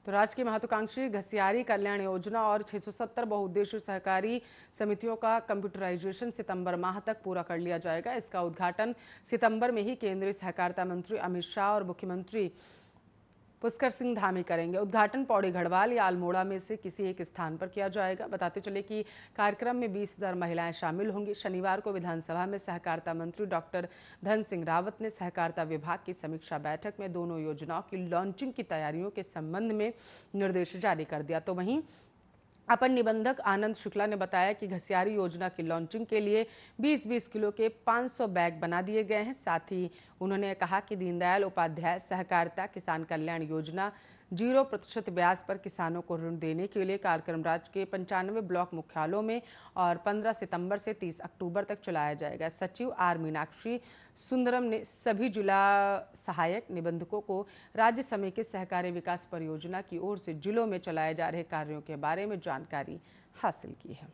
तो राज्य की महत्वाकांक्षी घसियारी कल्याण योजना और 670 बहुउद्देशीय सहकारी समितियों का कंप्यूटराइजेशन सितंबर माह तक पूरा कर लिया जाएगा। इसका उद्घाटन सितंबर में ही केंद्रीय सहकारिता मंत्री अमित शाह और मुख्यमंत्री पुष्कर सिंह धामी करेंगे। उद्घाटन पौड़ी गढ़वाल या अल्मोड़ा में से किसी एक स्थान पर किया जाएगा। बताते चले कि कार्यक्रम में 20,000 महिलाएं शामिल होंगी। शनिवार को विधानसभा में सहकारिता मंत्री डॉक्टर धन सिंह रावत ने सहकारिता विभाग की समीक्षा बैठक में दोनों योजनाओं की लॉन्चिंग की तैयारियों के संबंध में निर्देश जारी कर दिया। तो वहीं अपर निबंधक आनंद शुक्ला ने बताया कि घसियारी योजना की लॉन्चिंग के लिए 20-20 किलो के 500 बैग बना दिए गए हैं। साथ ही उन्होंने कहा कि दीनदयाल उपाध्याय सहकारिता किसान कल्याण योजना 0% ब्याज पर किसानों को ऋण देने के लिए कार्यक्रम राज्य के 95 ब्लॉक मुख्यालयों में और 15 सितंबर से 30 अक्टूबर तक चलाया जाएगा। सचिव आर मीनाक्षी सुंदरम ने सभी जिला सहायक निबंधकों को राज्य समेकित सहकारी विकास परियोजना की ओर से जिलों में चलाए जा रहे कार्यों के बारे में जानकारी हासिल की है।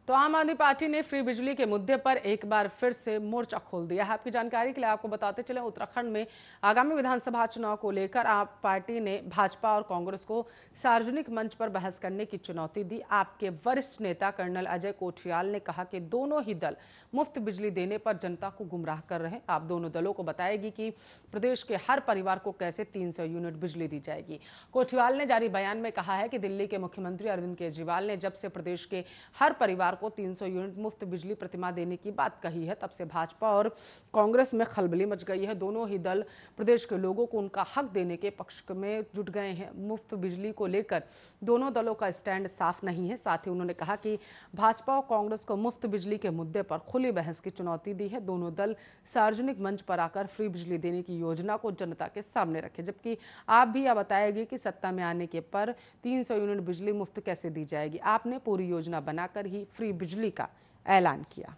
तो आम आदमी पार्टी ने फ्री बिजली के मुद्दे पर एक बार फिर से मोर्चा खोल दिया है। आपकी जानकारी के लिए आपको बताते चले, उत्तराखंड में आगामी विधानसभा चुनाव को लेकर आप पार्टी ने भाजपा और कांग्रेस को सार्वजनिक मंच पर बहस करने की चुनौती दी। आपके वरिष्ठ नेता कर्नल अजय कोठियाल ने कहा कि दोनों ही दल मुफ्त बिजली देने पर जनता को गुमराह कर रहे हैं। आप दोनों दलों को बताएगी कि प्रदेश के हर परिवार को कैसे 300 यूनिट बिजली दी जाएगी। कोठियाल ने जारी बयान में कहा है कि दिल्ली के मुख्यमंत्री अरविंद केजरीवाल ने जब से प्रदेश के हर परिवार को 300 यूनिट मुफ्त बिजली प्रतिमाह देने की बात कही है, तब से भाजपा और कांग्रेस में खलबली मच गई है। दोनों ही दल प्रदेश के लोगों को उनका हक देने के पक्ष में जुट गए हैं। मुफ्त बिजली को लेकर दोनों दलों का स्टैंड साफ नहीं है। साथ ही उन्होंने कहा कि भाजपा और कांग्रेस को मुफ्त बिजली के मुद्दे पर खुली बहस की चुनौती दी है। दोनों दल सार्वजनिक मंच पर आकर फ्री बिजली देने की योजना को जनता के सामने रखे, जबकि आप भी यह बताएगी कि सत्ता में आने के पर 300 यूनिट बिजली मुफ्त कैसे दी जाएगी। आपने पूरी योजना बनाकर ही फ्री बिजली का ऐलान किया।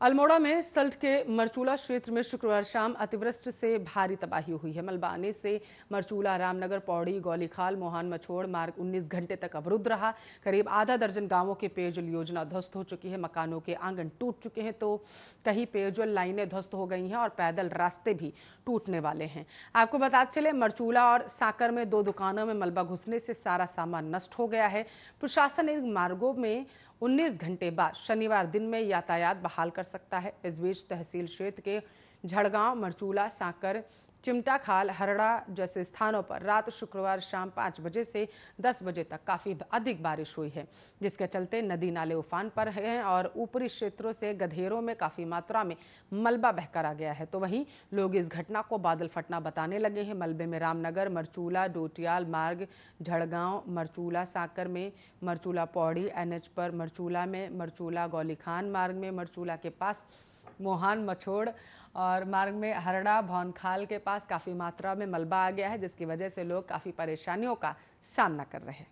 अल्मोड़ा में सल्ट के मरचूला क्षेत्र में शुक्रवार शाम अतिवृष्टि से भारी तबाही हुई है। मलबा आने से मरचूला, रामनगर, पौड़ी, गौलीखाल, मोहान मछोड़ मार्ग 19 घंटे तक अवरुद्ध रहा। करीब आधा दर्जन गांवों की पेयजल योजना ध्वस्त हो चुकी है। मकानों के आंगन टूट चुके हैं, तो कहीं पेयजल लाइनें ध्वस्त हो गई हैं और पैदल रास्ते भी टूटने वाले हैं। आपको बताते चले, मरचूला और साकर में 2 दुकानों में मलबा घुसने से सारा सामान नष्ट हो गया है। प्रशासन इन मार्गों में 19 घंटे बाद शनिवार दिन में यातायात बहाल कर सकता है। इस बीच तहसील क्षेत्र के झड़गांव, मरचूला, साकर, चिमटा खाल, हरड़ा जैसे स्थानों पर रात शुक्रवार शाम 5 बजे से 10 बजे तक काफ़ी अधिक बारिश हुई है, जिसके चलते नदी नाले उफान पर हैं और ऊपरी क्षेत्रों से गधेरों में काफ़ी मात्रा में मलबा बहकर आ गया है। तो वहीं लोग इस घटना को बादल फटना बताने लगे हैं। मलबे में रामनगर, मरचूला, डोटियाल मार्ग, झड़गांव, मरचूला, साकर में मरचूला, पौड़ी, NH पर मरचूला में मरचूला, गौलीखान मार्ग में मरचूला के पास मोहान मछोड़ और मार्ग में हरड़ा, भौनखाल के पास काफ़ी मात्रा में मलबा आ गया है, जिसकी वजह से लोग काफ़ी परेशानियों का सामना कर रहे हैं।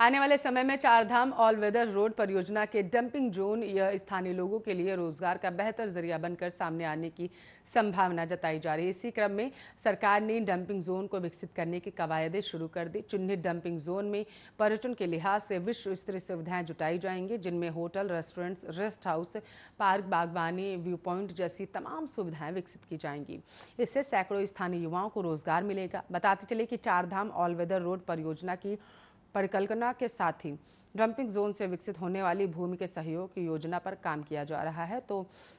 आने वाले समय में चारधाम ऑल वेदर रोड परियोजना के डंपिंग जोन यह स्थानीय लोगों के लिए रोजगार का बेहतर जरिया बनकर सामने आने की संभावना जताई जा रही है। इसी क्रम में सरकार ने डंपिंग जोन को विकसित करने की कवायदें शुरू कर दी। चिन्हित डंपिंग जोन में पर्यटन के लिहाज से विश्व स्तरीय सुविधाएं जुटाई जाएंगी, जिनमें hotel, restaurants, rest house, park, बागवानी, व्यू पॉइंट जैसी तमाम सुविधाएं विकसित की जाएंगी। इससे सैकड़ों स्थानीय युवाओं को रोजगार मिलेगा। बताते चले कि चारधाम ऑल वेदर रोड परियोजना की परिकल्पना के साथ ही डंपिंग जोन से विकसित होने वाली भूमि के सहयोग की योजना पर काम किया जा रहा है। तो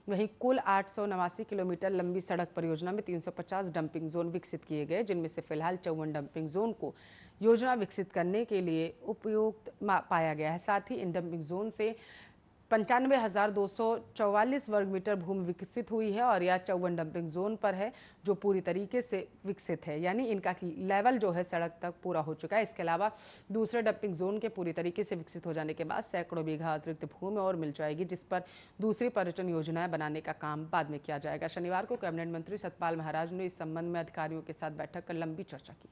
वहीं कुल 889 किलोमीटर लंबी सड़क परियोजना में 350 डंपिंग जोन विकसित किए गए, जिनमें से फिलहाल 54 डंपिंग जोन को योजना विकसित करने के लिए उपयुक्त पाया गया है। साथ ही इन डंपिंग जोन से 95,244 वर्ग मीटर भूमि विकसित हुई है और यह 54 डंपिंग जोन पर है जो पूरी तरीके से विकसित है, यानी इनका लेवल जो है सड़क तक पूरा हो चुका है। इसके अलावा दूसरे डंपिंग जोन के पूरी तरीके से विकसित हो जाने के बाद सैकड़ों बीघा अतिरिक्त भूमि और मिल जाएगी, जिस पर दूसरी पर्यटन योजनाएं बनाने का काम बाद में किया जाएगा। शनिवार को कैबिनेट मंत्री सतपाल महाराज ने इस संबंध में अधिकारियों के साथ बैठक कर लंबी चर्चा की।